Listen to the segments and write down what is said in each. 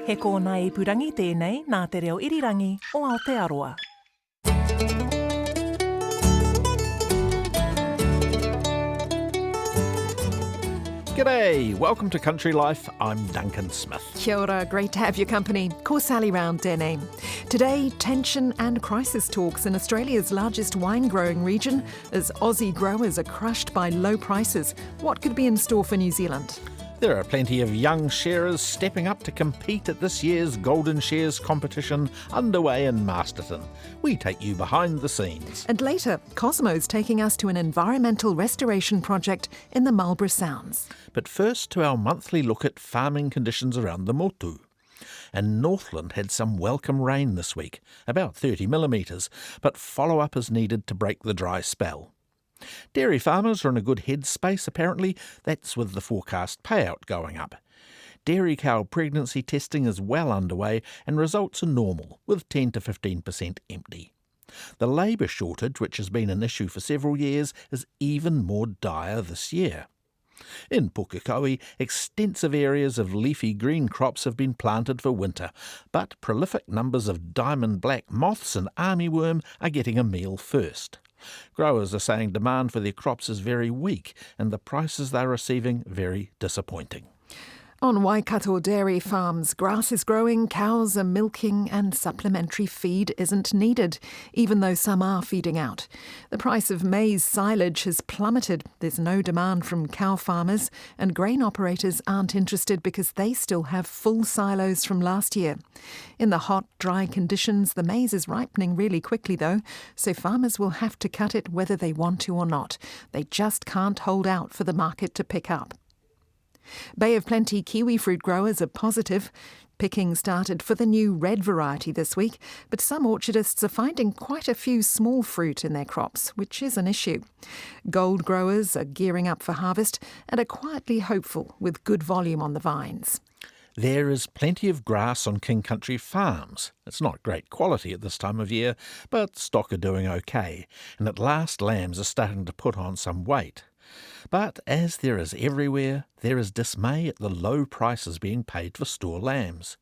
He kōna ipurangi tēnei nā te reo irirangi o Aotearoa. G'day, welcome to Country Life. I'm Duncan Smith. Kia ora, great to have your company. Ko Sally round tēnei. Today, tension and crisis talks in Australia's largest wine growing region as Aussie growers are crushed by low prices. What could be in store for New Zealand? There are plenty of young shearers stepping up to compete at this year's Golden Shears competition underway in Masterton. We take you behind the scenes. And later, Cosmo's taking us to an environmental restoration project in the Marlborough Sounds. But first to our monthly look at farming conditions around the Motu. And Northland had some welcome rain this week, about 30 millimetres, but follow-up is needed to break the dry spell. Dairy farmers are in a good headspace apparently, that's with the forecast payout going up. Dairy cow pregnancy testing is well underway and results are normal, with 10 to 15% empty. The labour shortage, which has been an issue for several years, is even more dire this year. In Pukekohe, extensive areas of leafy green crops have been planted for winter, but prolific numbers of diamond black moths and armyworm are getting a meal first. Growers are saying demand for their crops is very weak and the prices they're receiving very disappointing. On Waikato dairy farms, grass is growing, cows are milking and supplementary feed isn't needed, even though some are feeding out. The price of maize silage has plummeted. There's no demand from cow farmers and grain operators aren't interested because they still have full silos from last year. In the hot, dry conditions, the maize is ripening really quickly though, so farmers will have to cut it whether they want to or not. They just can't hold out for the market to pick up. Bay of Plenty kiwi fruit growers are positive. Picking started for the new red variety this week, but some orchardists are finding quite a few small fruit in their crops, which is an issue. Gold growers are gearing up for harvest and are quietly hopeful with good volume on the vines. There is plenty of grass on King Country farms. It's not great quality at this time of year, but stock are doing okay, and at last lambs are starting to put on some weight. But as there is everywhere, there is dismay at the low prices being paid for store lambs.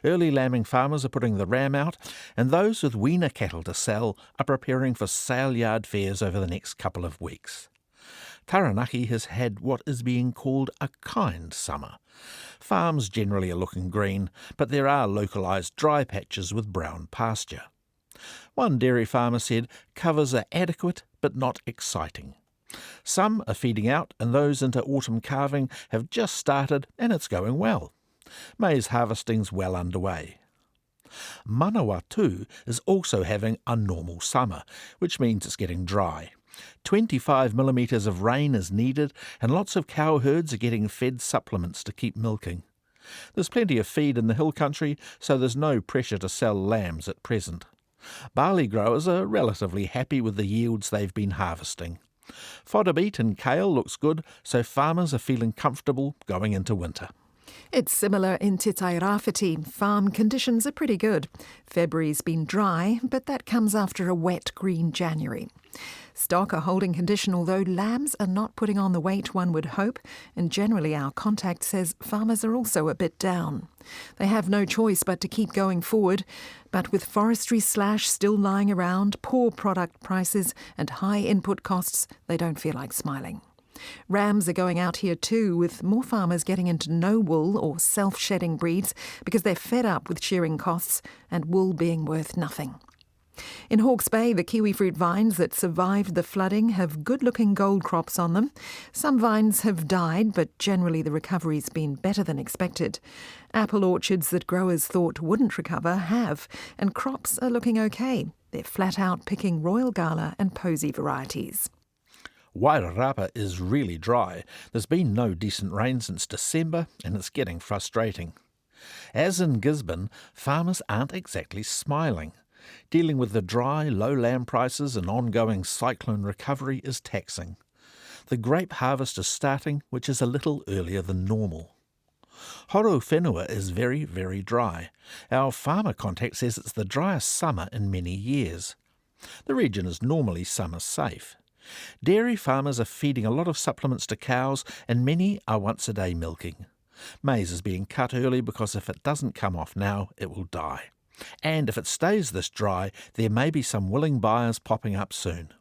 Early lambing farmers are putting the ram out, and those with weaner cattle to sell are preparing for sale yard fairs over the next couple of weeks. Taranaki has had what is being called a kind summer. Farms generally are looking green, but there are localised dry patches with brown pasture. One dairy farmer said covers are adequate but not exciting. Some are feeding out and those into autumn calving have just started and it's going well. Maize harvesting's well underway. Manawa too is also having a normal summer, which means it's getting dry. 25 millimetres of rain is needed and lots of cow herds are getting fed supplements to keep milking. There's plenty of feed in the hill country, so there's no pressure to sell lambs at present. Barley growers are relatively happy with the yields they've been harvesting. Fodder beet and kale looks good, so farmers are feeling comfortable going into winter. It's similar in Te Tairāwhiti. Farm conditions are pretty good. February's been dry, but that comes after a wet green January. Stock are holding condition, although lambs are not putting on the weight one would hope, and generally our contact says farmers are also a bit down. They have no choice but to keep going forward, but with forestry slash still lying around, poor product prices and high input costs, they don't feel like smiling. Rams are going out here too, with more farmers getting into no wool or self-shedding breeds because they're fed up with shearing costs and wool being worth nothing. In Hawke's Bay, the kiwi fruit vines that survived the flooding have good-looking gold crops on them. Some vines have died, but generally the recovery's been better than expected. Apple orchards that growers thought wouldn't recover have, and crops are looking okay. They're flat out picking Royal Gala and Posy varieties. Wairarapa is really dry. There's been no decent rain since December, and it's getting frustrating. As in Gisborne, farmers aren't exactly smiling. Dealing with the dry, low lamb prices and ongoing cyclone recovery is taxing. The grape harvest is starting, which is a little earlier than normal. Horowhenua is very, very dry. Our farmer contact says it's the driest summer in many years. The region is normally summer safe. Dairy farmers are feeding a lot of supplements to cows and many are once-a-day milking. Maize is being cut early because if it doesn't come off now, it will die. And if it stays this dry, there may be some willing buyers popping up soon.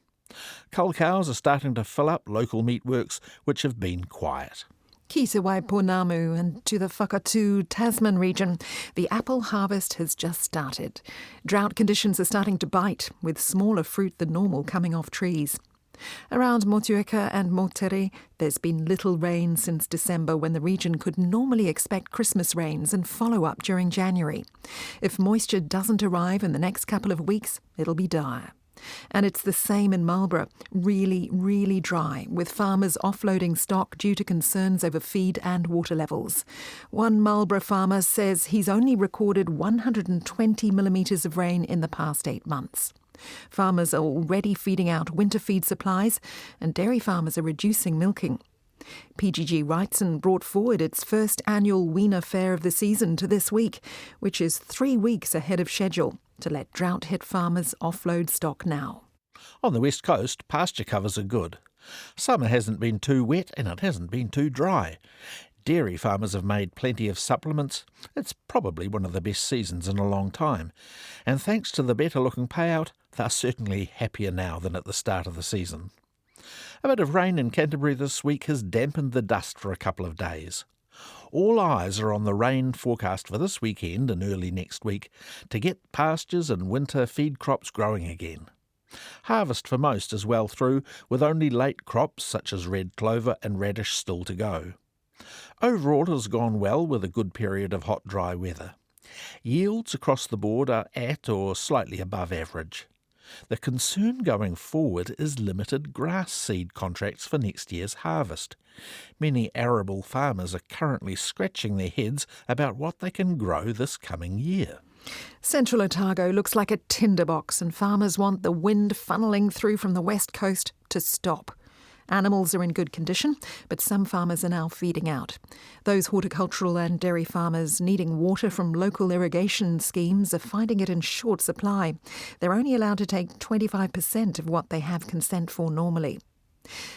Cull cows are starting to fill up local meatworks, which have been quiet. Ki te Waipounamu and to the Whakatū, Tasman region, the apple harvest has just started. Drought conditions are starting to bite, with smaller fruit than normal coming off trees. Around Motueka and Motere, there's been little rain since December, when the region could normally expect Christmas rains and follow-up during January. If moisture doesn't arrive in the next couple of weeks, it'll be dire. And it's the same in Marlborough, really, really dry, with farmers offloading stock due to concerns over feed and water levels. One Marlborough farmer says he's only recorded 120 millimetres of rain in the past 8 months. Farmers are already feeding out winter feed supplies, and dairy farmers are reducing milking. PGG Wrightson brought forward its first annual weaner fair of the season to this week, which is 3 weeks ahead of schedule, to let drought-hit farmers offload stock now. On the west coast, pasture covers are good. Summer hasn't been too wet and it hasn't been too dry. Dairy farmers have made plenty of supplements. It's probably one of the best seasons in a long time. And thanks to the better-looking payout, they're certainly happier now than at the start of the season. A bit of rain in Canterbury this week has dampened the dust for a couple of days. All eyes are on the rain forecast for this weekend and early next week to get pastures and winter feed crops growing again. Harvest for most is well through, with only late crops such as red clover and radish still to go. Overall it has gone well with a good period of hot, dry weather. Yields across the board are at or slightly above average. The concern going forward is limited grass seed contracts for next year's harvest. Many arable farmers are currently scratching their heads about what they can grow this coming year. Central Otago looks like a tinderbox, and farmers want the wind funneling through from the west coast to stop. Animals are in good condition, but some farmers are now feeding out. Those horticultural and dairy farmers needing water from local irrigation schemes are finding it in short supply. They're only allowed to take 25% of what they have consent for normally.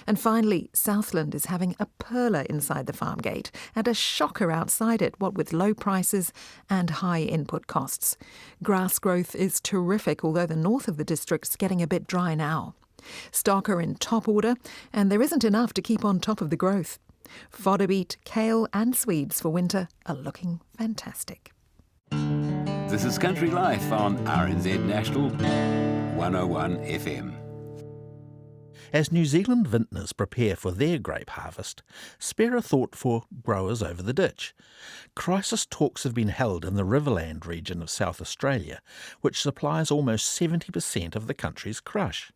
And finally, Southland is having a perler inside the farm gate and a shocker outside it, what with low prices and high input costs. Grass growth is terrific, although the north of the district's getting a bit dry now. Stock are in top order, and there isn't enough to keep on top of the growth. Fodder beet, kale and Swedes for winter are looking fantastic. This is Country Life on RNZ National 101 FM. As New Zealand vintners prepare for their grape harvest, spare a thought for growers over the ditch. Crisis talks have been held in the Riverland region of South Australia, which supplies almost 70% of the country's crush.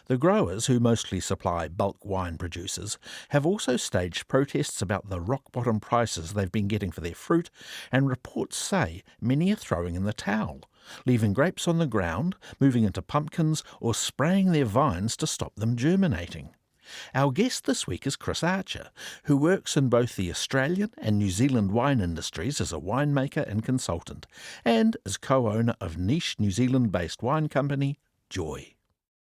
The growers, who mostly supply bulk wine producers, have also staged protests about the rock-bottom prices they've been getting for their fruit, and reports say many are throwing in the towel, leaving grapes on the ground, moving into pumpkins, or spraying their vines to stop them germinating. Our guest this week is Chris Archer, who works in both the Australian and New Zealand wine industries as a winemaker and consultant, and is co-owner of niche New Zealand-based wine company Joy.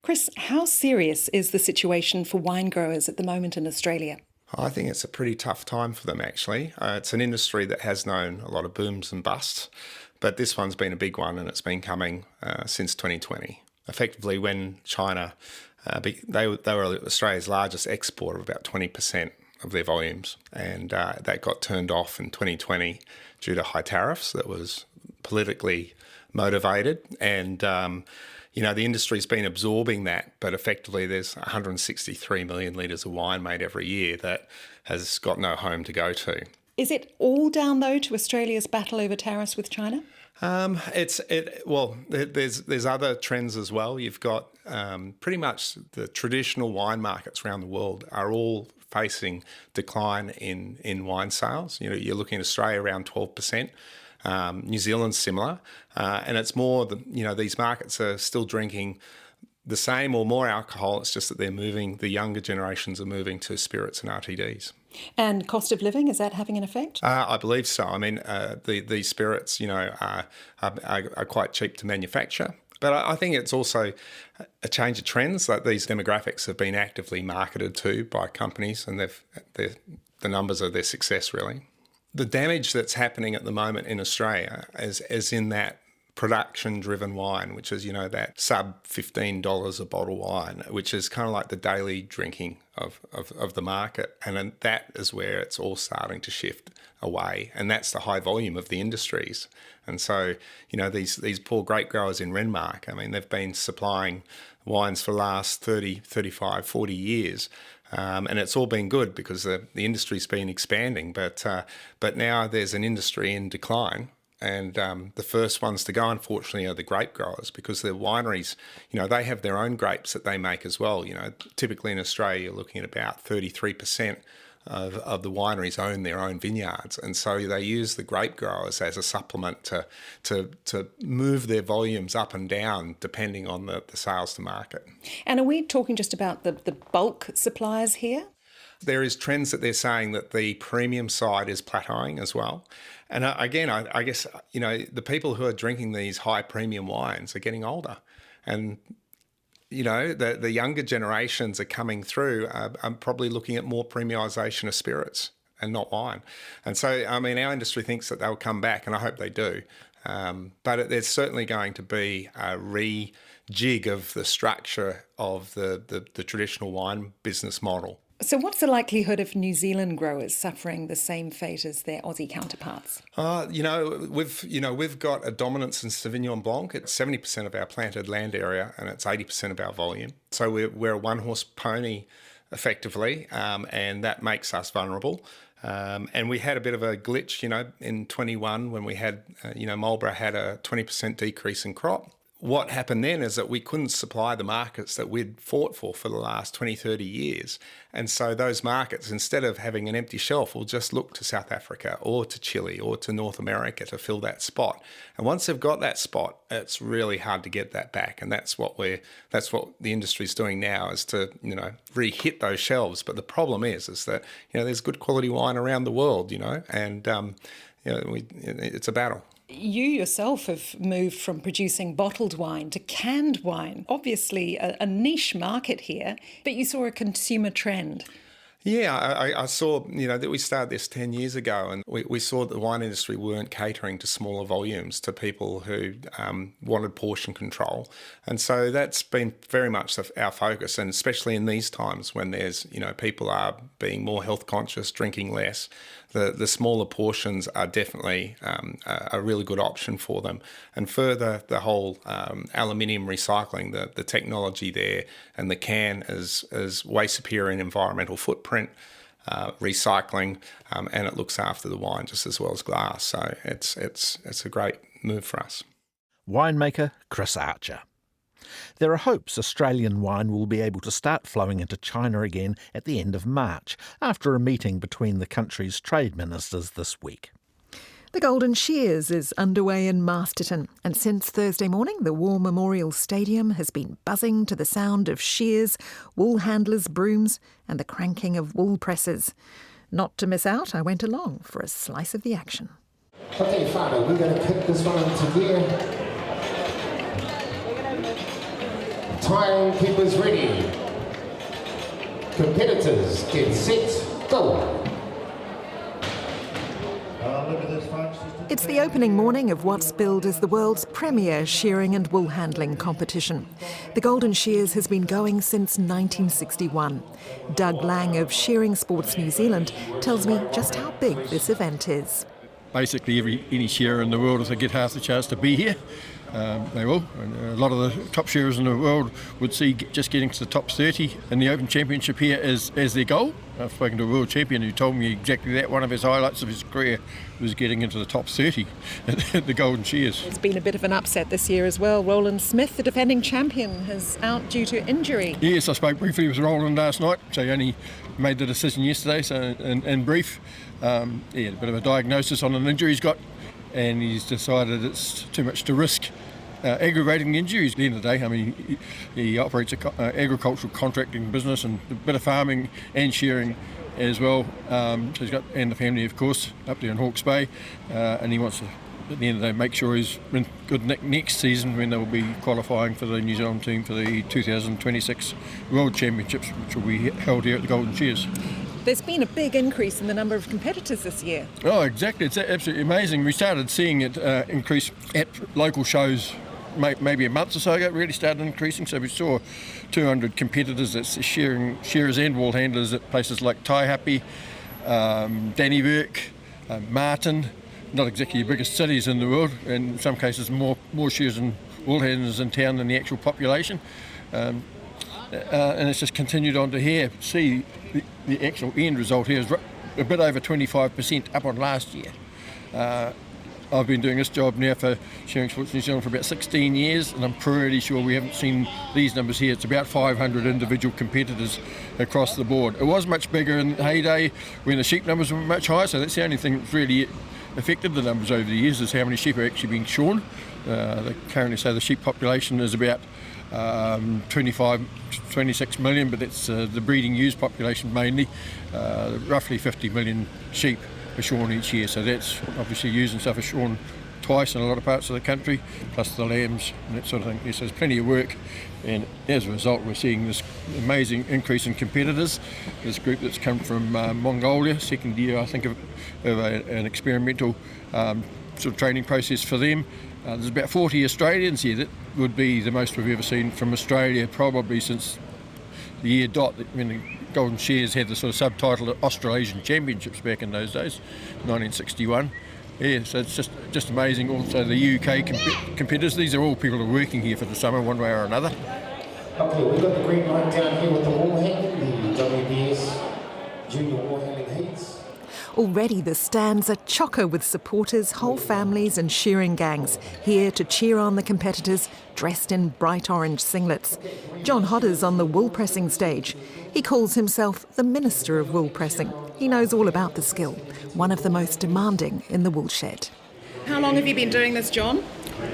Chris, how serious is the situation for wine growers at the moment in Australia? I think it's a pretty tough time for them, actually. It's an industry that has known a lot of booms and busts, but this one's been a big one, and it's been coming since 2020. Effectively, when China, they were Australia's largest exporter of about 20% of their volumes, and that got turned off in 2020 due to high tariffs that was politically motivated, and the industry's been absorbing that, but effectively there's 163 million litres of wine made every year that has got no home to go to. Is it all down, though, to Australia's battle over tariffs with China? There's other trends as well. You've got pretty much the traditional wine markets around the world are all facing decline in wine sales. You're looking at Australia around 12%. New Zealand's similar, and it's more these markets are still drinking the same or more alcohol. It's just that the younger generations are moving to spirits and RTDs. And cost of living, is that having an effect? I believe so. I mean, these spirits, are quite cheap to manufacture. But I think it's also a change of trends. That these demographics have been actively marketed to by companies, and the numbers of their success, really. The damage that's happening at the moment in Australia is in that production-driven wine, which is, that sub $15 a bottle wine, which is kind of like the daily drinking of the market. And then that is where it's all starting to shift away. And that's the high volume of the industries. And so, these poor grape growers in Renmark, I mean, they've been supplying wines for the last 30, 35, 40 years. And it's all been good because the industry's been expanding. But now there's an industry in decline. And the first ones to go, unfortunately, are the grape growers, because the wineries, they have their own grapes that they make as well. Typically in Australia, you're looking at about 33% of the wineries own their own vineyards. And so they use the grape growers as a supplement to move their volumes up and down depending on the sales to market. And are we talking just about the bulk suppliers here? There is trends that they're saying that the premium side is plateauing as well. And again, I guess, the people who are drinking these high premium wines are getting older. And, the younger generations are coming through, are probably looking at more premiumisation of spirits and not wine. And so, I mean, our industry thinks that they'll come back, and I hope they do. But there's certainly going to be a rejig of the structure of the traditional wine business model. So what's the likelihood of New Zealand growers suffering the same fate as their Aussie counterparts? We've got a dominance in Sauvignon Blanc. It's 70% of our planted land area, and it's 80% of our volume. So we're a one-horse pony, effectively, and that makes us vulnerable. And we had a bit of a glitch, in 21 when we had, Marlborough had a 20% decrease in crop. What happened then is that we couldn't supply the markets that we'd fought for the last 20, 30 years. And so those markets, instead of having an empty shelf, will just look to South Africa or to Chile or to North America to fill that spot. And once they've got that spot, it's really hard to get that back. And that's what the industry's doing now, is to, re-hit those shelves. But the problem is that, there's good quality wine around the world, and, it's a battle. You yourself have moved from producing bottled wine to canned wine. Obviously a niche market here, but you saw a consumer trend. Yeah, I saw, that we started this 10 years ago, and we saw that the wine industry weren't catering to smaller volumes, to people who wanted portion control. And so that's been very much our focus, and especially in these times when there's, people are being more health conscious, drinking less. The smaller portions are definitely a really good option for them. And further, the whole aluminium recycling, the technology there, and the can is way superior in environmental footprint, recycling, and it looks after the wine just as well as glass. So it's a great move for us. Winemaker Chris Archer. There are hopes Australian wine will be able to start flowing into China again at the end of March, after a meeting between the country's trade ministers this week. The Golden Shears is underway in Masterton, and since Thursday morning the War Memorial Stadium has been buzzing to the sound of shears, wool handlers' brooms and the cranking of wool presses. Not to miss out, I went along for a slice of the action. Okay, Father, we're going to put this one into gear. Timekeepers ready. Competitors, get set, go. It's the opening morning of what's billed as the world's premier shearing and wool handling competition. The Golden Shears has been going since 1961. Doug Lang of Shearing Sports New Zealand tells me just how big this event is. Basically, any shearer in the world, if they get half the chance to be here, they will. And a lot of the top shearers in the world would see just getting to the top 30 in the Open Championship here as their goal. I've spoken to a world champion who told me exactly that. One of his highlights of his career was getting into the top 30 at the Golden Shears. It's been a bit of an upset this year as well. Roland Smith, the defending champion, is out due to injury. Yes, I spoke briefly with Roland last night, so he only made the decision yesterday, so in brief. He had a bit of a diagnosis on an injury he's got, and he's decided it's too much to risk aggravating injuries. At the end of the day, I mean, he operates an agricultural contracting business and a bit of farming and shearing as well. So he's got, and the family, of course, up there in Hawke's Bay, and he wants to, at the end of the day, make sure he's in good nick next season when they will be qualifying for the New Zealand team for the 2026 World Championships, which will be held here at the Golden Shears. There's been a big increase in the number of competitors this year. Oh, exactly. It's absolutely amazing. We started seeing it increase at local shows maybe a month or so ago. It really started increasing. So we saw 200 competitors that's shearers and wool handlers at places like Taihape, Dannevirke, Martin. Not exactly the biggest cities in the world. In some cases, more shearers and wool handlers in town than the actual population. And it's just continued on to here. See, the actual end result here is a bit over 25% up on last year. I've been doing this job now for Shearing Sports New Zealand for about 16 years, and I'm pretty sure we haven't seen these numbers here. It's about 500 individual competitors across the board. It was much bigger in the heyday when the sheep numbers were much higher, so that's the only thing that's really affected the numbers over the years is how many sheep are actually being shorn. They currently say the sheep population is about 26 million, but that's the breeding ewes population mainly. Roughly 50 million sheep are shorn each year, so that's obviously ewes and stuff are shorn twice in a lot of parts of the country, plus the lambs and that sort of thing. Yes, there's plenty of work, and as a result we're seeing this amazing increase in competitors. This group that's come from Mongolia, second year I think of an experimental sort of training process for them. There's about 40 Australians here. That would be the most we've ever seen from Australia probably since the year dot, when the Golden Shears had the sort of subtitle of Australasian Championships back in those days, 1961. Yeah, so it's just amazing. Also the UK competitors, these are all people who are working here for the summer one way or another. Okay, we've got the green light down here with the wool handling, the WBS Junior Wool Handling Heats. Already the stands are chocker with supporters, whole families and shearing gangs here to cheer on the competitors dressed in bright orange singlets. John Hodder's on the wool pressing stage. He calls himself the Minister of Wool Pressing. He knows all about the skill, one of the most demanding in the wool shed. How long have you been doing this, John?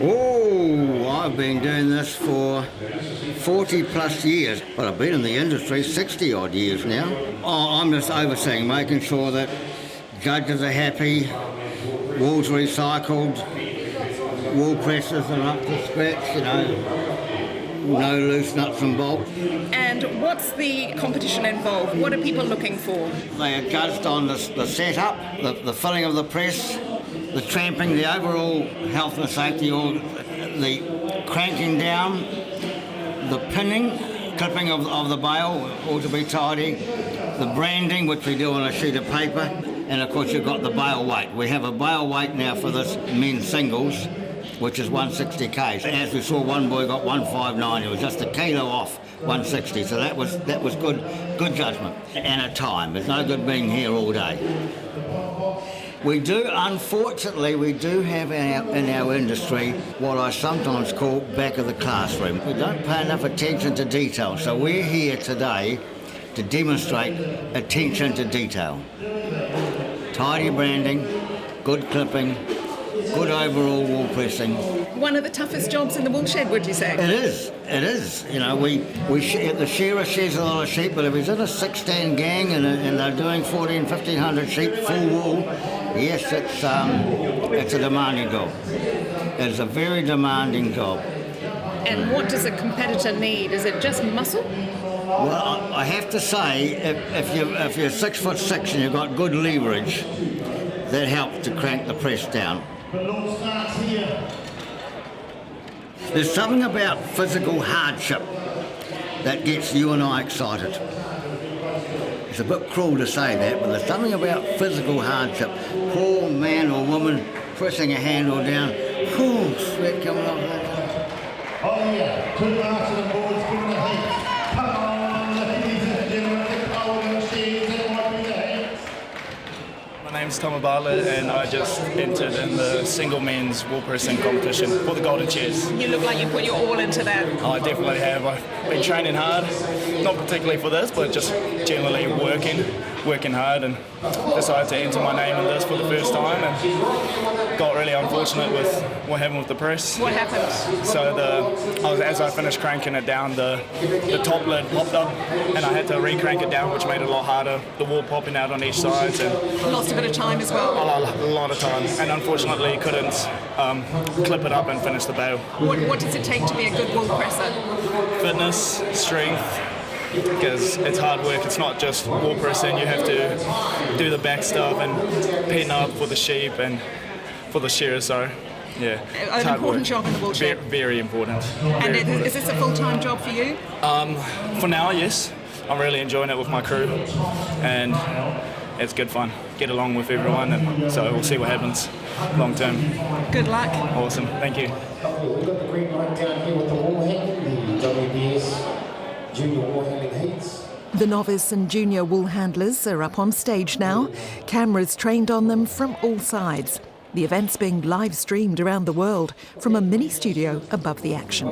Oh, I've been doing this for 40 plus years, but I've been in the industry 60 odd years now. I'm just overseeing, making sure that judges are happy, wool's recycled, wool presses are up to scratch, no loose nuts and bolts. And what's the competition involved? What are people looking for? They are judged on the setup, the filling of the press, the tramping, the overall health and safety, or the cranking down, the pinning, clipping of the bale, all to be tidy, the branding, which we do on a sheet of paper, and of course you've got the bale weight. We have a bale weight now for this men's singles, which is 160 kg. As we saw, one boy got 159. It was just a kilo off 160. So that was good judgment and a time. It's no good being here all day. Unfortunately, we do have in our industry what I sometimes call back of the classroom. We don't pay enough attention to detail. So we're here today to demonstrate attention to detail. Tidy branding, good clipping, good overall wool pressing. One of the toughest jobs in the wool shed, would you say? It is. The shearer shears a lot of sheep, but if he's in a 6-stand gang and they're doing 1,400, 1,500 sheep full wool, yes, it's a demanding job. It's a very demanding job. And what does a competitor need? Is it just muscle? Well, I have to say, if you're 6'6" and you've got good leverage, that helps to crank the press down. There's something about physical hardship that gets you and I excited. It's a bit cruel to say that, but there's something about physical hardship. Poor man or woman pressing a handle down, sweat coming off that. Oh yeah, to the last of the boards, give them the heat. Come on, ladies and gentlemen, the Golden Shears, it might be the heat. My name's Tom Bartlett, and I just entered in the single men's wool pressing competition for the Golden Shears. You look like you put your all into that. I definitely have. I've been training hard, not particularly for this, but just generally working hard, and decided to enter my name in this for the first time, and got really unfortunate with what happened with the press. What happened? So as I finished cranking it down, the top lid popped up, and I had to re-crank it down, which made it a lot harder. The wool popping out on each side, and Lost a bit of time as well. a lot of time, and unfortunately couldn't clip it up and finish the bale. What does it take to be a good wool presser? Fitness, strength, because it's hard work. It's not just wall pressing. You have to do the back stuff and pen up for the sheep and for the shearers. So, yeah, it's An important job in the wool shed. Very important. And is this a full-time job for you? For now, yes. I'm really enjoying it with my crew, and it's good fun. Get along with everyone, and so we'll see what happens long term. Good luck. Awesome, thank you. We've got the green light down here with the wall handling, the WBS junior wall handling heats. The novice and junior wool handlers are up on stage now. Cameras trained on them from all sides. The event's being live streamed around the world from a mini studio above the action.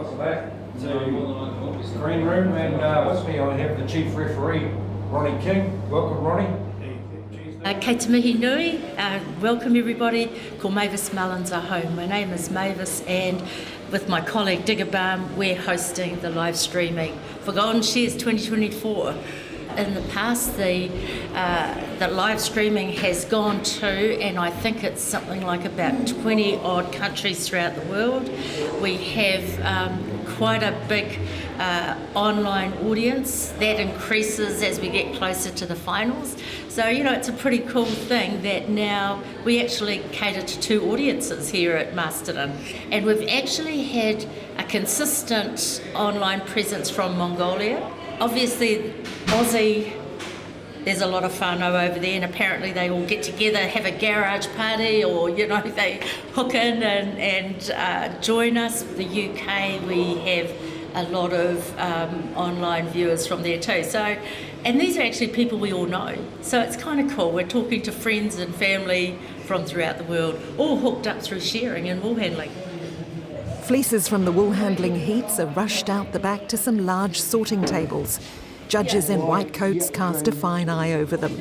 Green room, and with me I have the chief referee, Ronnie King. Welcome, Ronnie. Kei te mihi nui, welcome everybody. Ko Mavis Mullins are home. My name is Mavis, and with my colleague Digger Balm, we're hosting the live streaming for Golden Shears 2024. In the past, the live streaming has gone to, and I think it's something like about 20 odd countries throughout the world. We have quite a big online audience that increases as we get closer to the finals. So, you know, it's a pretty cool thing that now we actually cater to two audiences here at Masterton. And we've actually had a consistent online presence from Mongolia. Obviously, Aussie, there's a lot of whānau over there, and apparently they all get together, have a garage party, or, you know, they hook in and join us. The UK, we have a lot of online viewers from there too. So, and these are actually people we all know. So it's kind of cool. We're talking to friends and family from throughout the world, all hooked up through shearing and wool handling. Fleeces from the wool handling heats are rushed out the back to some large sorting tables. Judges in white coats cast a fine eye over them.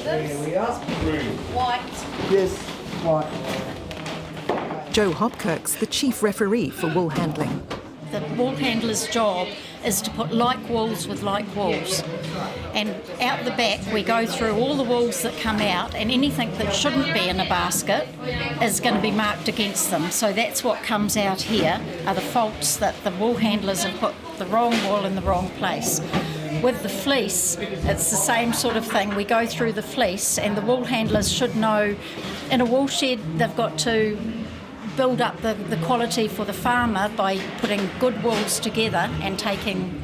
There we are. White. Yes, white. Joe Hopkirk's the chief referee for wool handling. The wool handler's job is to put like wools with like wools. And out the back we go through all the wools that come out, and anything that shouldn't be in a basket is going to be marked against them. So that's what comes out here, are the faults that the wool handlers have put the wrong wool in the wrong place. With the fleece, it's the same sort of thing. We go through the fleece, and the wool handlers should know, in a wool shed they've got to build up the quality for the farmer by putting good wools together and taking,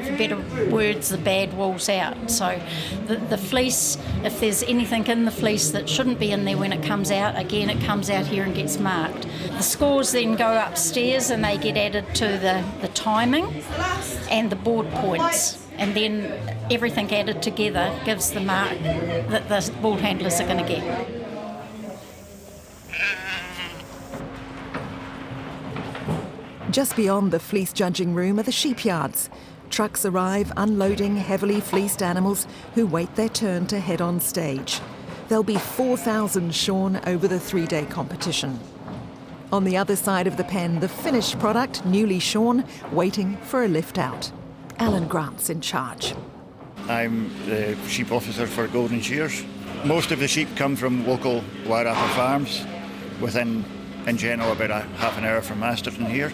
for better words, the bad wools out. So the fleece, if there's anything in the fleece that shouldn't be in there when it comes out, again it comes out here and gets marked. The scores then go upstairs and they get added to the timing and the board points, and then everything added together gives the mark that the wool handlers are going to get. Just beyond the fleece judging room are the sheep yards. Trucks arrive unloading heavily fleeced animals who wait their turn to head on stage. There'll be 4,000 shorn over the 3-day competition. On the other side of the pen, the finished product, newly shorn, waiting for a lift out. Alan Grant's in charge. I'm the sheep officer for Golden Shears. Most of the sheep come from local Wairarapa farms, within, in general, about a half an hour from Masterton here.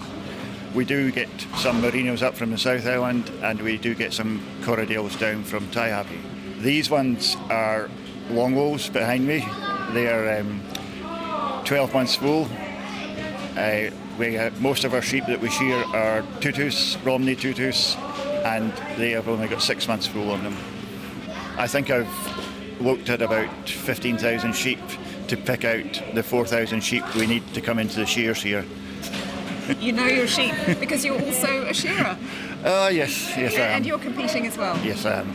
We do get some merinos up from the South Island, and we do get some corriedales down from Taihape. These ones are long wools behind me. They are 12 months full. Most of our sheep that we shear are tutus, Romney tutus, and they have only got 6 months full on them. I think I've looked at about 15,000 sheep to pick out the 4,000 sheep we need to come into the shears here. You know your sheep because you're also a shearer. Yes, I am. And you're competing as well. Yes, I am.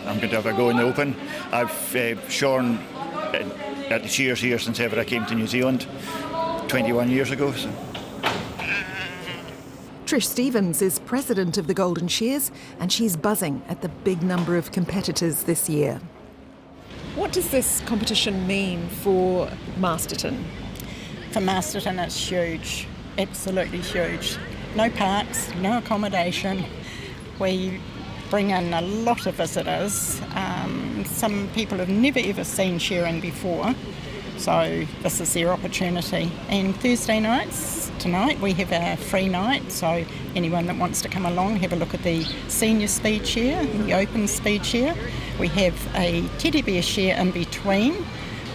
I'm going to have a go in the open. I've shorn at the shears here since ever I came to New Zealand, 21 years ago. So. Trish Stevens is president of the Golden Shears, and she's buzzing at the big number of competitors this year. What does this competition mean for Masterton? For Masterton, it's huge, absolutely huge. No parks, no accommodation. We bring in a lot of visitors some people have never ever seen shearing before, so this is their opportunity. And Thursday nights, tonight, we have a free night, so anyone that wants to come along, have a look at the senior speed shear, the open speed shear. We have a teddy bear shear in between,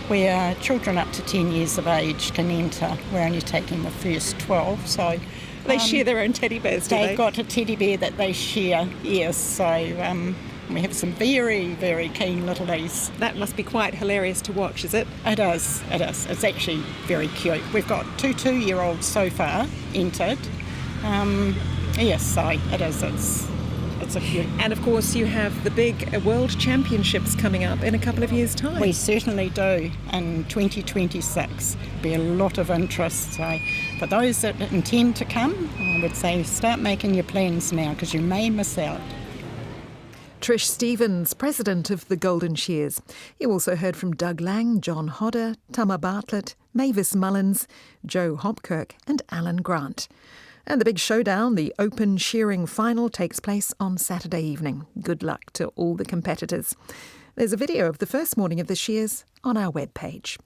where children up to 10 years of age can enter. We're only taking the first 12, so... They share their own teddy bears, do they? They've got a teddy bear that they share, yes, so we have some very, very keen littlies. That must be quite hilarious to watch, is it? It is. It's actually very cute. We've got two 2-year-olds so far entered. Yes, so it is. It's a cute. And of course you have the big World Championships coming up in a couple of years' time. We certainly do in 2026. Be a lot of interest. So for those that intend to come, I would say start making your plans now because you may miss out. Trish Stevens, president of the Golden Shears. You also heard from Doug Lang, John Hodder, Tama Bartlett, Mavis Mullins, Joe Hopkirk and Alan Grant. And the big showdown, the open shearing final, takes place on Saturday evening. Good luck to all the competitors. There's a video of the first morning of the shears on our webpage.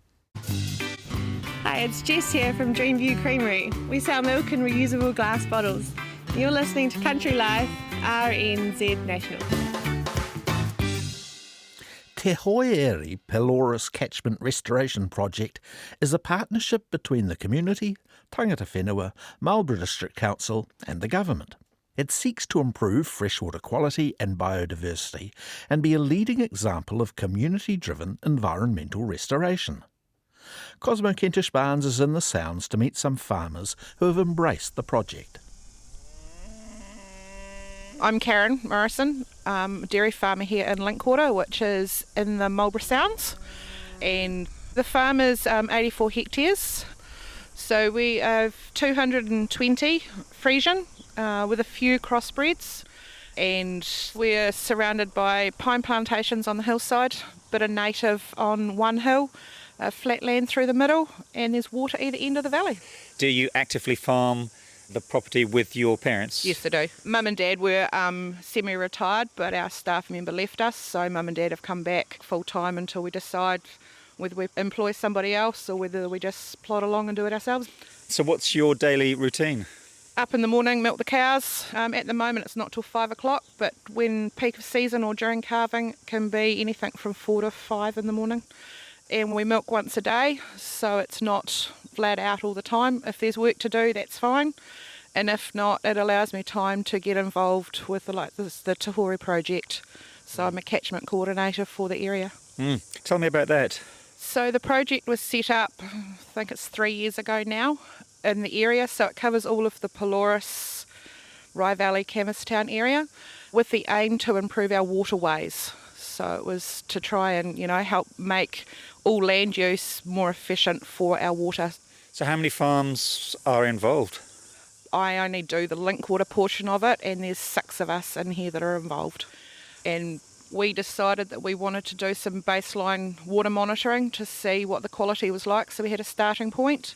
Hi, it's Jess here from Dreamview Creamery. We sell milk in reusable glass bottles. You're listening to Country Life, RNZ National. Te Hoieri Pelorus Catchment Restoration Project is a partnership between the community, Tangata Whenua, Marlborough District Council and the government. It seeks to improve freshwater quality and biodiversity and be a leading example of community-driven environmental restoration. Cosmo Kentish Barnes is in the Sounds to meet some farmers who have embraced the project. I'm Karen Morrison, a dairy farmer here in Linkwater, which is in the Marlborough Sounds. And the farm is 84 hectares. So we have 220 Friesian with a few crossbreds. And we're surrounded by pine plantations on the hillside, bit of native on one hill, flat land through the middle, and there's water either end of the valley. Do you actively farm the property with your parents? Yes, I do. Mum and Dad were semi-retired, but our staff member left us, so Mum and Dad have come back full-time until we decide whether we employ somebody else or whether we just plod along and do it ourselves. So what's your daily routine? Up in the morning, milk the cows. At the moment it's not till 5 o'clock, but when peak of season or during calving can be anything from 4 to 5 in the morning. And we milk once a day, so it's not flat out all the time. If there's work to do, that's fine. And if not, it allows me time to get involved with the Te Hori project. So I'm a catchment coordinator for the area. Tell me about that. So the project was set up, I think it's 3 years ago now, in the area. So it covers all of the Pelorus, Rye Valley, Campbellstown area, with the aim to improve our waterways. So it was to try and, help make all land use more efficient for our water. So how many farms are involved? I only do the Linkwater portion of it, and there's 6 of us in here that are involved. And we decided that we wanted to do some baseline water monitoring to see what the quality was like, so we had a starting point.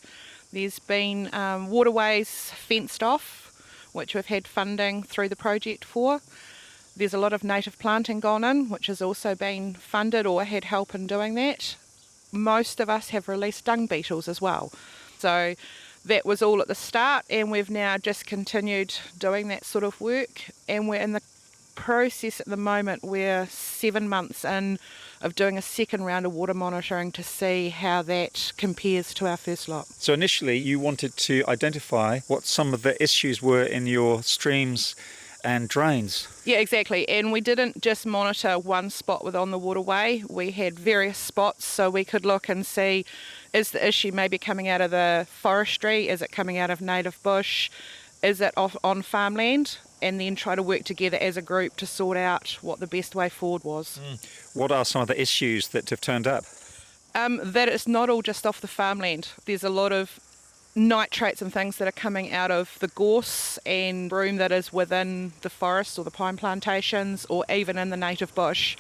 There's been waterways fenced off, which we've had funding through the project for. There's a lot of native planting gone in, which has also been funded or had help in doing that. Most of us have released dung beetles as well. So that was all at the start, and we've now just continued doing that sort of work, and we're in the process at the moment. We're 7 months in of doing a second round of water monitoring to see how that compares to our first lot. So initially you wanted to identify what some of the issues were in your streams and drains. Yeah, exactly. And we didn't just monitor one spot within the waterway. We had various spots so we could look and see, is the issue maybe coming out of the forestry? Is it coming out of native bush? Is it off on farmland? And then try to work together as a group to sort out what the best way forward was. What are some of the issues that have turned up? That it's not all just off the farmland. There's a lot of nitrates and things that are coming out of the gorse and broom that is within the forest or the pine plantations or even in the native bush.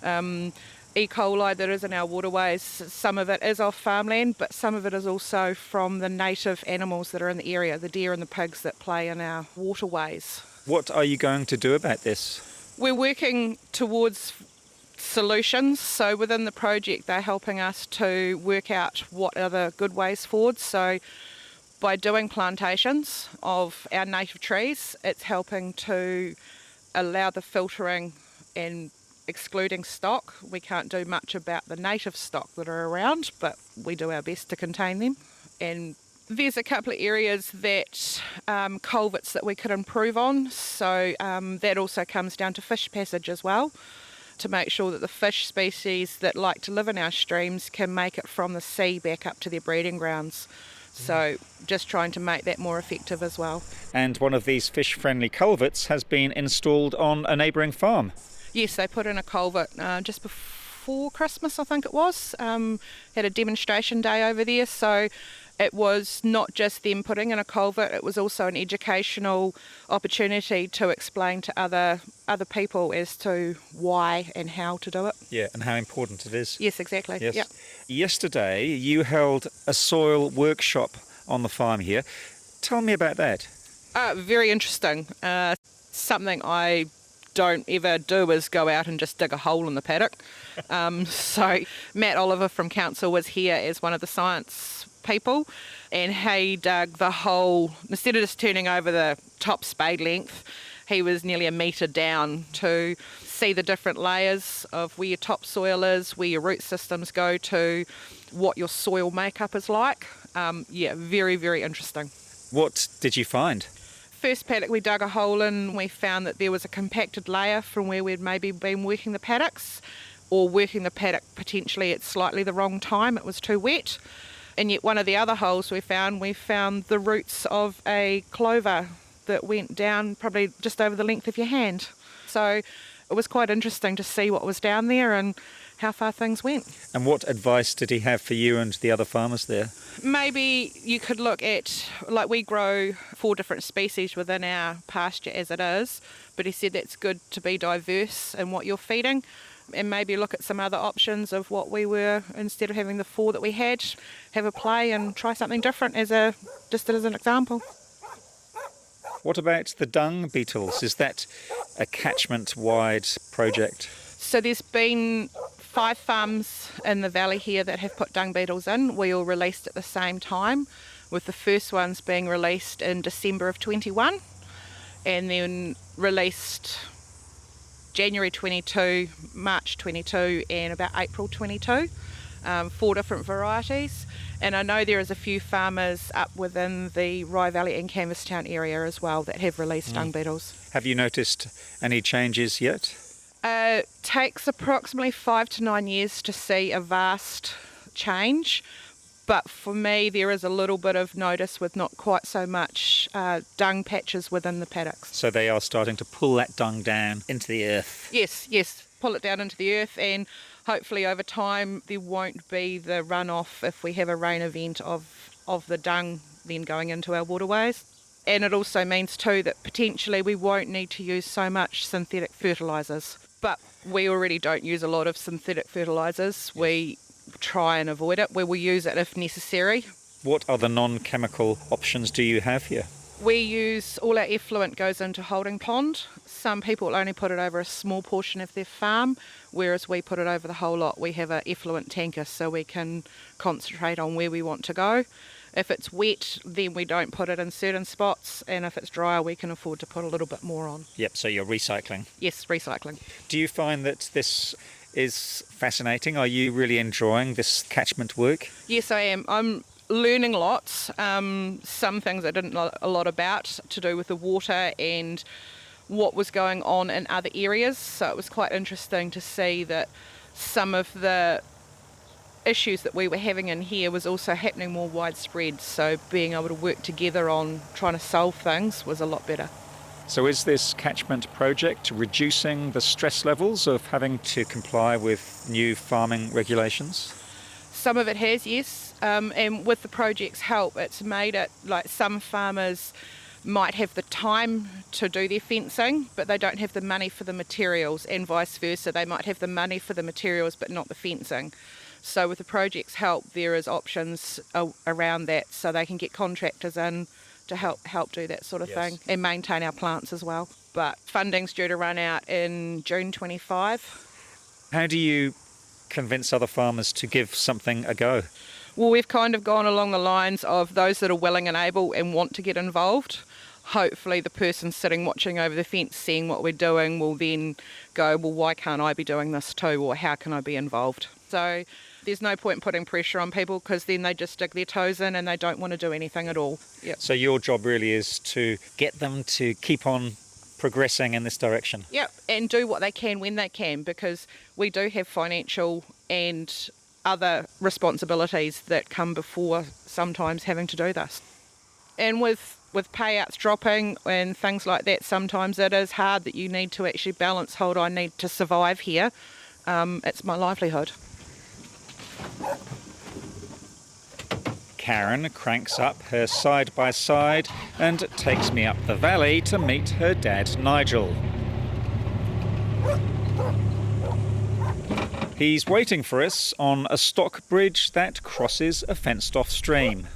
E. coli that is in our waterways, some of it is off farmland, but some of it is also from the native animals that are in the area, the deer and the pigs that play in our waterways. What are you going to do about this? We're working towards solutions. So within the project, they're helping us to work out what are the good ways forward. So by doing plantations of our native trees, it's helping to allow the filtering and excluding stock. We can't do much about the native stock that are around, but we do our best to contain them. And there's a couple of areas that culverts that we could improve on. So that also comes down to fish passage as well, to make sure that the fish species that like to live in our streams can make it from the sea back up to their breeding grounds. So just trying to make that more effective as well. And one of these fish-friendly culverts has been installed on a neighbouring farm. Yes, they put in a culvert just before Christmas, I think it was. Had a demonstration day over there, so it was not just them putting in a culvert, it was also an educational opportunity to explain to other people as to why and how to do it. Yeah, and how important it is. Yes, exactly. Yes. Yep. Yesterday, you held a soil workshop on the farm here. Tell me about that. Very interesting. Something I don't ever do is go out and just dig a hole in the paddock. So Matt Oliver from Council was here as one of the science people, and he dug the hole. Instead of just turning over the top spade length, he was nearly a metre down to see the different layers of where your topsoil is, where your root systems go to, what your soil makeup is like. Very, very interesting. What did you find? First paddock we dug a hole in, we found that there was a compacted layer from where we'd maybe been working the paddocks, or working the paddock potentially at slightly the wrong time, it was too wet. And yet one of the other holes we found the roots of a clover that went down probably just over the length of your hand. So it was quite interesting to see what was down there and how far things went. And what advice did he have for you and the other farmers there? Maybe you could look at, like, we grow 4 different species within our pasture as it is, but he said that's good to be diverse in what you're feeding, and maybe look at some other options of what we were, instead of having the 4 that we had, have a play and try something different just as an example. What about the dung beetles? Is that a catchment-wide project? So there's been 5 farms in the valley here that have put dung beetles in. We all released at the same time, with the first ones being released in December of 21, and then released January 22, March 22 and about April 22, 4 different varieties. And I know there is a few farmers up within the Rye Valley and Canvastown area as well that have released dung beetles. Have you noticed any changes yet? Takes approximately 5 to 9 years to see a vast change. But for me, there is a little bit of notice with not quite so much dung patches within the paddocks. So they are starting to pull that dung down into the earth? Yes, pull it down into the earth, and hopefully over time there won't be the runoff if we have a rain event of the dung then going into our waterways. And it also means too that potentially we won't need to use so much synthetic fertilisers. But we already don't use a lot of synthetic fertilisers. We try and avoid it. We will use it if necessary. What other non-chemical options do you have here? We use, all our effluent goes into holding pond. Some people only put it over a small portion of their farm, whereas we put it over the whole lot. We have an effluent tanker so we can concentrate on where we want to go. If it's wet, then we don't put it in certain spots, and if it's drier, we can afford to put a little bit more on. Yep, so you're recycling? Yes, recycling. Do you find that this is fascinating? Are you really enjoying this catchment work? Yes, I am. I'm learning lots. Some things I didn't know a lot about to do with the water and what was going on in other areas. So it was quite interesting to see that some of the issues that we were having in here was also happening more widespread. So being able to work together on trying to solve things was a lot better. So is this catchment project reducing the stress levels of having to comply with new farming regulations? Some of it has, yes. And with the project's help, it's made it like some farmers might have the time to do their fencing, but they don't have the money for the materials, and vice versa. They might have the money for the materials, but not the fencing. So with the project's help, there is options around that, so they can get contractors in to help do that sort of thing and maintain our plants as well. But funding's due to run out in June 25. How do you convince other farmers to give something a go? Well, we've kind of gone along the lines of those that are willing and able and want to get involved. Hopefully the person sitting watching over the fence seeing what we're doing will then go, well, why can't I be doing this too, or how can I be involved? So there's no point in putting pressure on people, because then they just stick their toes in and they don't want to do anything at all. Yep. So your job really is to get them to keep on progressing in this direction. Yep, and do what they can when they can, because we do have financial and other responsibilities that come before sometimes having to do this. And with payouts dropping and things like that, sometimes it is hard that you need to actually balance, hold on, I need to survive here. It's my livelihood. Karen cranks up her side-by-side and takes me up the valley to meet her dad, Nigel. He's waiting for us on a stock bridge that crosses a fenced-off stream.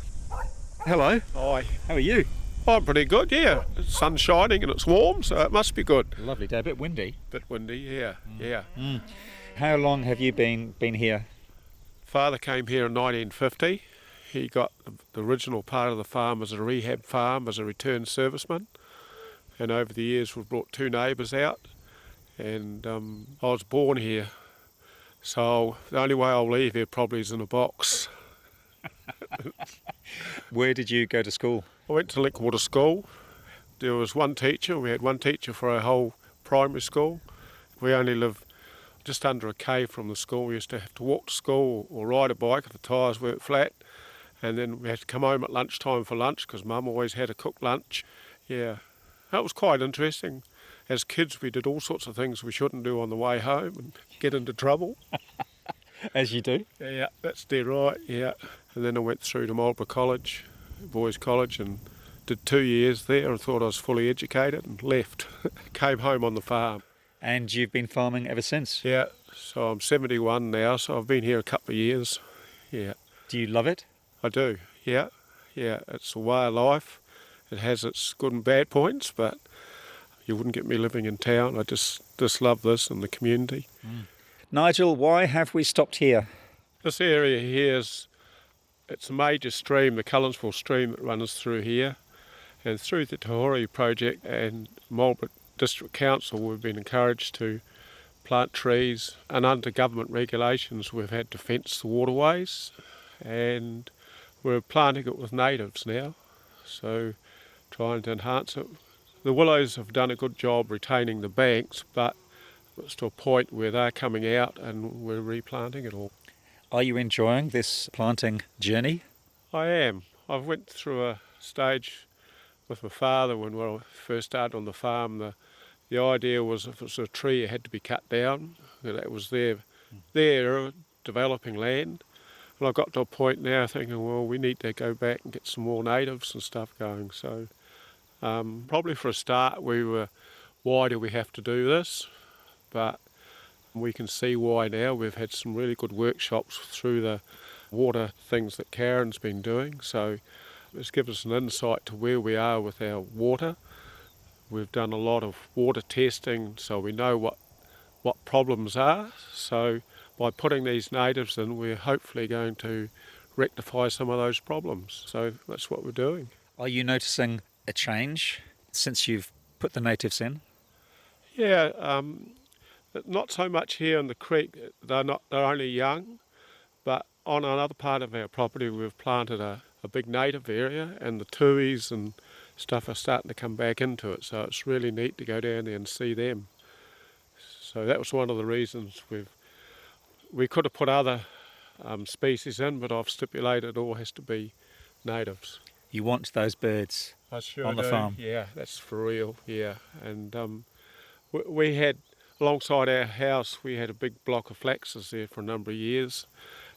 Hello. Hi. How are you? I'm pretty good, yeah. The sun's shining and it's warm, so it must be good. Lovely day, a bit windy. Bit windy, yeah, yeah. Mm. How long have you been here? Father came here in 1950. He got the original part of the farm as a rehab farm, as a returned serviceman. And over the years we've brought 2 neighbours out. And I was born here. So the only way I'll leave here probably is in a box. Where did you go to school? I went to Linkwater School. There was one teacher. We had one teacher for our whole primary school. We only live just under a K from the school. We used to have to walk to school or ride a bike if the tyres weren't flat. And then we had to come home at lunchtime for lunch, because Mum always had to cook lunch. Yeah, that was quite interesting. As kids, we did all sorts of things we shouldn't do on the way home and get into trouble. As you do? Yeah, that's dead right, yeah. And then I went through to Marlborough College, Boys College, and did 2 years there and thought I was fully educated and left. Came home on the farm. And you've been farming ever since? Yeah, so I'm 71 now, so I've been here a couple of years, yeah. Do you love it? I do, yeah, yeah. It's a way of life. It has its good and bad points, but you wouldn't get me living in town. I just love this and the community. Mm. Nigel, why have we stopped here? This area here it's a major stream, the Cullinsville stream, that runs through here. And through the Te Hori project and Marlborough District Council, we've been encouraged to plant trees, and under government regulations we've had to fence the waterways, and we're planting it with natives now, so trying to enhance it. The willows have done a good job retaining the banks, but it's to a point where they're coming out and we're replanting it all. Are you enjoying this planting journey? I am. I went through a stage with my father when we first started on the farm. The idea was if it was a tree it had to be cut down. That was there developing land. And I got to a point now thinking, well, we need to go back and get some more natives and stuff going. So probably for a start we were, why do we have to do this? But we can see why now. We've had some really good workshops through the water things that Karen's been doing. So it's given us an insight to where we are with our water. We've done a lot of water testing, so we know what problems are. So by putting these natives in, we're hopefully going to rectify some of those problems. So that's what we're doing. Are you noticing a change since you've put the natives in? Yeah, not so much here in the creek. They're only young, but on another part of our property we've planted a big native area, and the tuis and stuff are starting to come back into it, so it's really neat to go down there and see them. So that was one of the reasons we could have put other species in, but I've stipulated it all has to be natives. You want those birds on the farm? Yeah, that's for real, yeah. And we had, alongside our house, we had a big block of flaxes there for a number of years,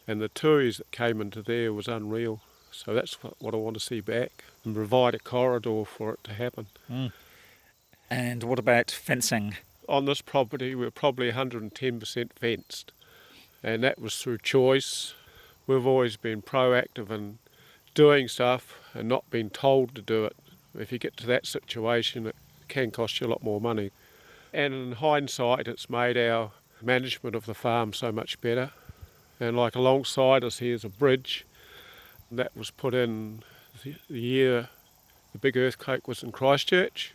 and the tuis that came into there was unreal. So that's what I want to see back, and provide a corridor for it to happen. Mm. And what about fencing? On this property we're probably 110% fenced, and that was through choice. We've always been proactive in doing stuff and not being told to do it. If you get to that situation, it can cost you a lot more money. And in hindsight, it's made our management of the farm so much better. And like alongside us here's a bridge that was put in the year the big earthquake was in Christchurch,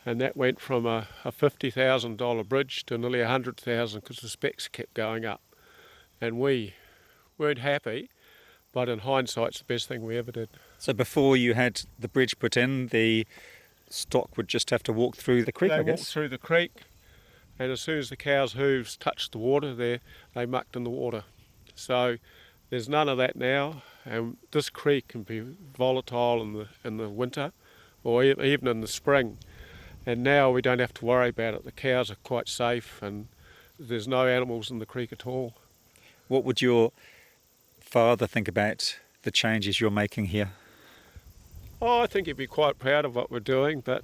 and that went from a $50,000 bridge to nearly $100,000 because the specs kept going up. And we weren't happy, but in hindsight it's the best thing we ever did. So before you had the bridge put in, the stock would just have to walk through the creek, I They guess? walked through the creek, and as soon as the cows' hooves touched the water there, they mucked in the water. So there's none of that now, and this creek can be volatile in the winter or even in the spring. And now we don't have to worry about it. The cows are quite safe and there's no animals in the creek at all. What would your father think about the changes you're making here? Oh, I think he'd be quite proud of what we're doing, but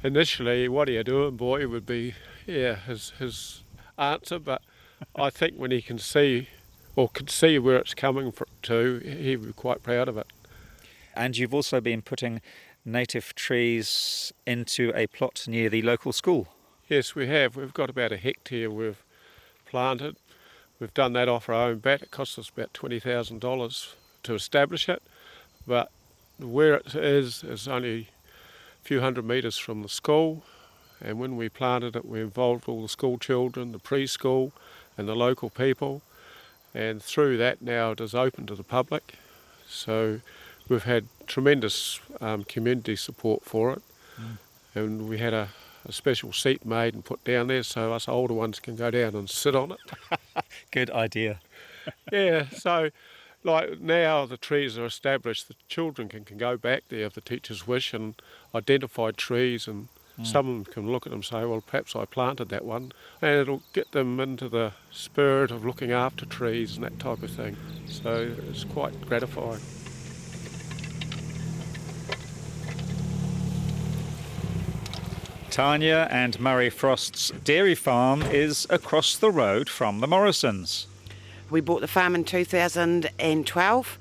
initially, what are you doing, boy, would be his answer. But I think when he can see where it's coming to, he would be quite proud of it. And you've also been putting native trees into a plot near the local school. Yes, we have. We've got about a hectare we've planted. We've done that off our own bat. It cost us about $20,000 to establish it, but where it is only a few hundred metres from the school, and when we planted it we involved all the school children, the preschool and the local people, and through that now it is open to the public. So we've had tremendous community support for it, and we had a special seat made and put down there so us older ones can go down and sit on it. Good idea. Yeah, so like now the trees are established, the children can go back there if the teachers wish and identify trees, and some of them can look at them and say, well, perhaps I planted that one, and it'll get them into the spirit of looking after trees and that type of thing. So it's quite gratifying. Tanya and Murray Frost's dairy farm is across the road from the Morrisons. We bought the farm in 2012.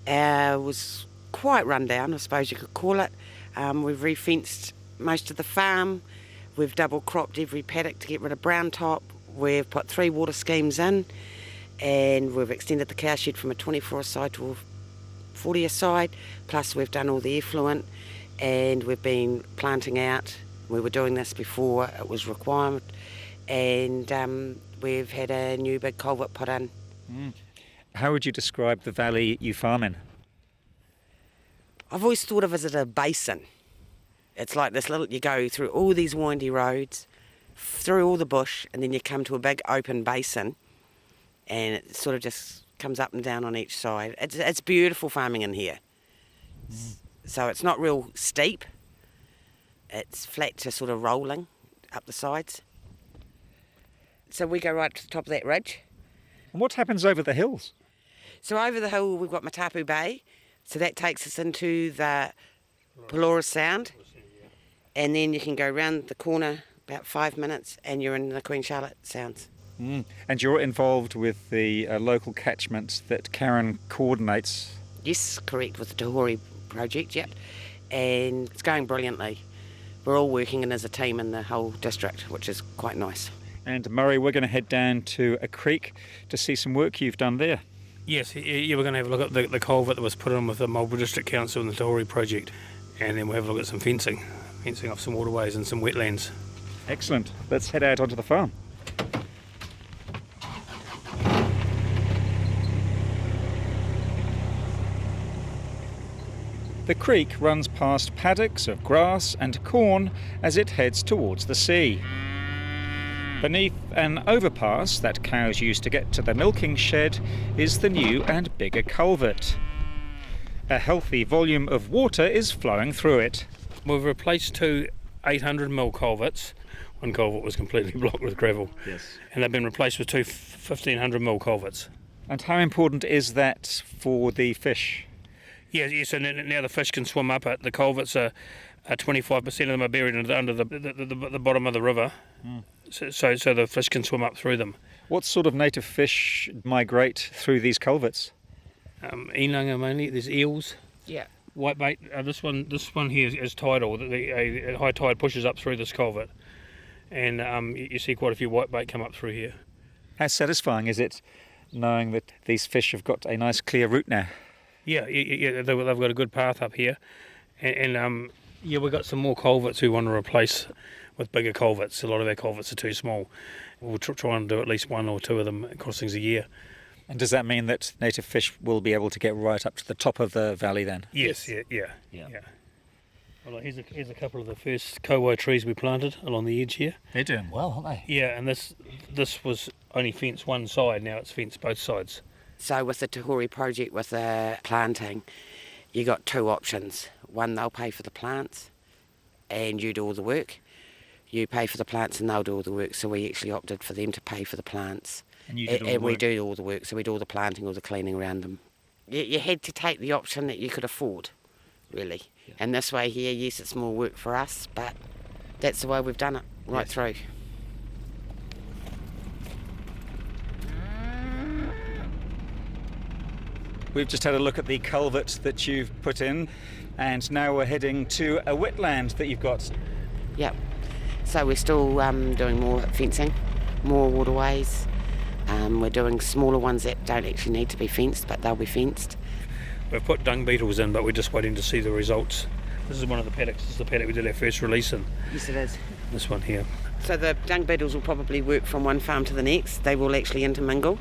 It was quite run down, I suppose you could call it. We've re-fenced most of the farm. We've double cropped every paddock to get rid of brown top. We've put 3 water schemes in, and we've extended the cow shed from a 24-a-side to a 40-a-side. Plus we've done all the effluent, and we've been planting out. We were doing this before it was required, and we've had a new big culvert put in. How would you describe the valley you farm in? I've always thought of it as a basin. It's like this little, you go through all these windy roads, through all the bush, and then you come to a big open basin, and it sort of just comes up and down on each side. It's beautiful farming in here. So it's not real steep. It's flat to sort of rolling up the sides. So we go right to the top of that ridge. And what happens over the hills? So over the hill we've got Matapu Bay, so that takes us into the Marlborough Sound, and then you can go round the corner about 5 minutes and you're in the Queen Charlotte Sounds. And you're involved with the local catchment that Karen coordinates? Yes, correct, with the Tahori project, yep, and it's going brilliantly. We're all working in as a team in the whole district, which is quite nice. And Murray, we're going to head down to a creek to see some work you've done there. Yes, we're going to have a look at the culvert that was put in with the Marlborough District Council and the Tahori project, and then we'll have a look at some fencing off some waterways and some wetlands. Excellent. Let's head out onto the farm. The creek runs past paddocks of grass and corn as it heads towards the sea. Beneath an overpass that cows use to get to the milking shed is the new and bigger culvert. A healthy volume of water is flowing through it. We've replaced 2 800mm culverts. One culvert was completely blocked with gravel. Yes. And they've been replaced with 2 1500mm culverts. And how important is that for the fish? Yes, and now the fish can swim up it. The culverts are 25% of them are buried under the bottom of the river, so the fish can swim up through them. What sort of native fish migrate through these culverts? Inanga mainly. There's eels. Yeah. Whitebait. This one here is tidal. A high tide pushes up through this culvert, and you see quite a few whitebait come up through here. How satisfying is it knowing that these fish have got a nice clear route now? Yeah, they've got a good path up here, and we've got some more culverts we want to replace with bigger culverts. A lot of our culverts are too small. We'll try and do at least 1 or 2 of them crossings a year. And does that mean that native fish will be able to get right up to the top of the valley then? Yes, yeah. Well, here's a couple of the first kowai trees we planted along the edge here. They're doing well, aren't they? Yeah, and this was only fenced one side, now it's fenced both sides. So with the Tahuri project, with the planting, you got 2 options. One, they'll pay for the plants and you do all the work. You pay for the plants and they'll do all the work, so we actually opted for them to pay for the plants. And you did all the work? We do all the work, so we do all the planting, all the cleaning around them. You had to take the option that you could afford, really. Yeah. And this way here, yes, it's more work for us, but that's the way we've done it, right through. We've just had a look at the culvert that you've put in, and now we're heading to a wetland that you've got. Yep. So we're still doing more fencing, more waterways. We're doing smaller ones that don't actually need to be fenced, but they'll be fenced. We've put dung beetles in, but we're just waiting to see the results. This is one of the paddocks. This is the paddock we did our first release in. Yes, it is. This one here. So the dung beetles will probably work from one farm to the next. They will actually intermingle.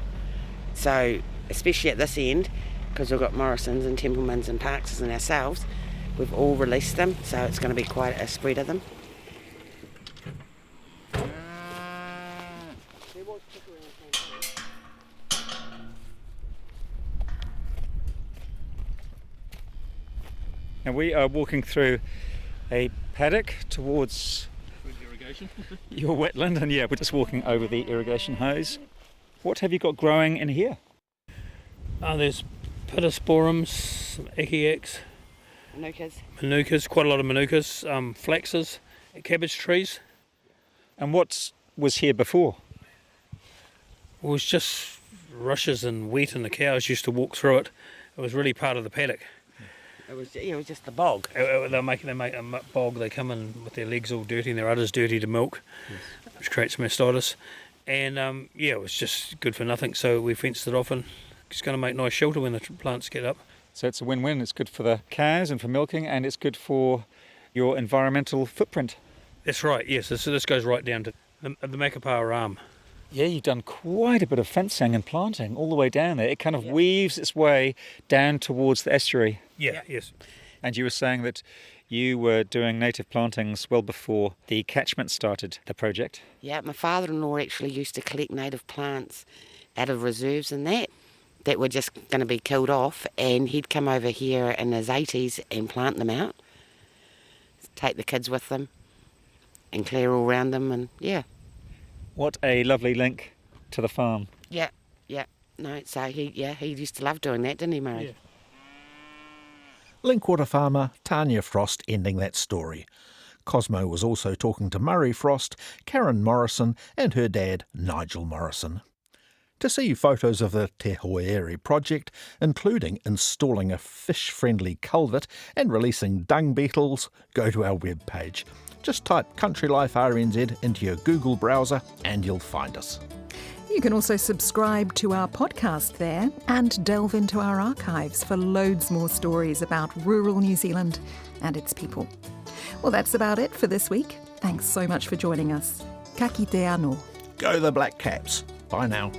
So especially at this end, because we've got Morrisons and Templemans and Parkses and ourselves, we've all released them, so it's going to be quite a spread of them. And we are walking through a paddock towards irrigation. Your wetland, and we're just walking over the irrigation hose. What have you got growing in here? There's pittosporums, some echiacs, manukas, quite a lot of manukas, flaxes, cabbage trees. And what was here before? It was just rushes and wheat, and the cows used to walk through it. It was really part of the paddock. It was just the bog. They make a bog. They come in with their legs all dirty and their udders dirty to milk, which creates mastitis. And it was just good for nothing. So we fenced it off, and it's going to make nice shelter when the plants get up. So it's a win-win. It's good for the cows and for milking, and it's good for your environmental footprint. That's right. Yes, this goes right down to the Makapawa Arm. Yeah, you've done quite a bit of fencing and planting all the way down there. It kind of weaves its way down towards the estuary. Yes. And you were saying that you were doing native plantings well before the catchment started the project. Yeah, my father-in-law actually used to collect native plants out of reserves and that were just going to be killed off, and he'd come over here in his 80s and plant them out, take the kids with them and clear all around them, and What a lovely link to the farm. Yeah. No, so he used to love doing that, didn't he, Murray? Yeah. Linkwater farmer Tanya Frost ending that story. Cosmo was also talking to Murray Frost, Karen Morrison and her dad Nigel Morrison. To see photos of the Te Hoieri project, including installing a fish-friendly culvert and releasing dung beetles, go to our webpage. Just type Country Life RNZ into your Google browser and you'll find us. You can also subscribe to our podcast there and delve into our archives for loads more stories about rural New Zealand and its people. Well, that's about it for this week. Thanks so much for joining us. Ka kite anō. Go the Black Caps. Bye now.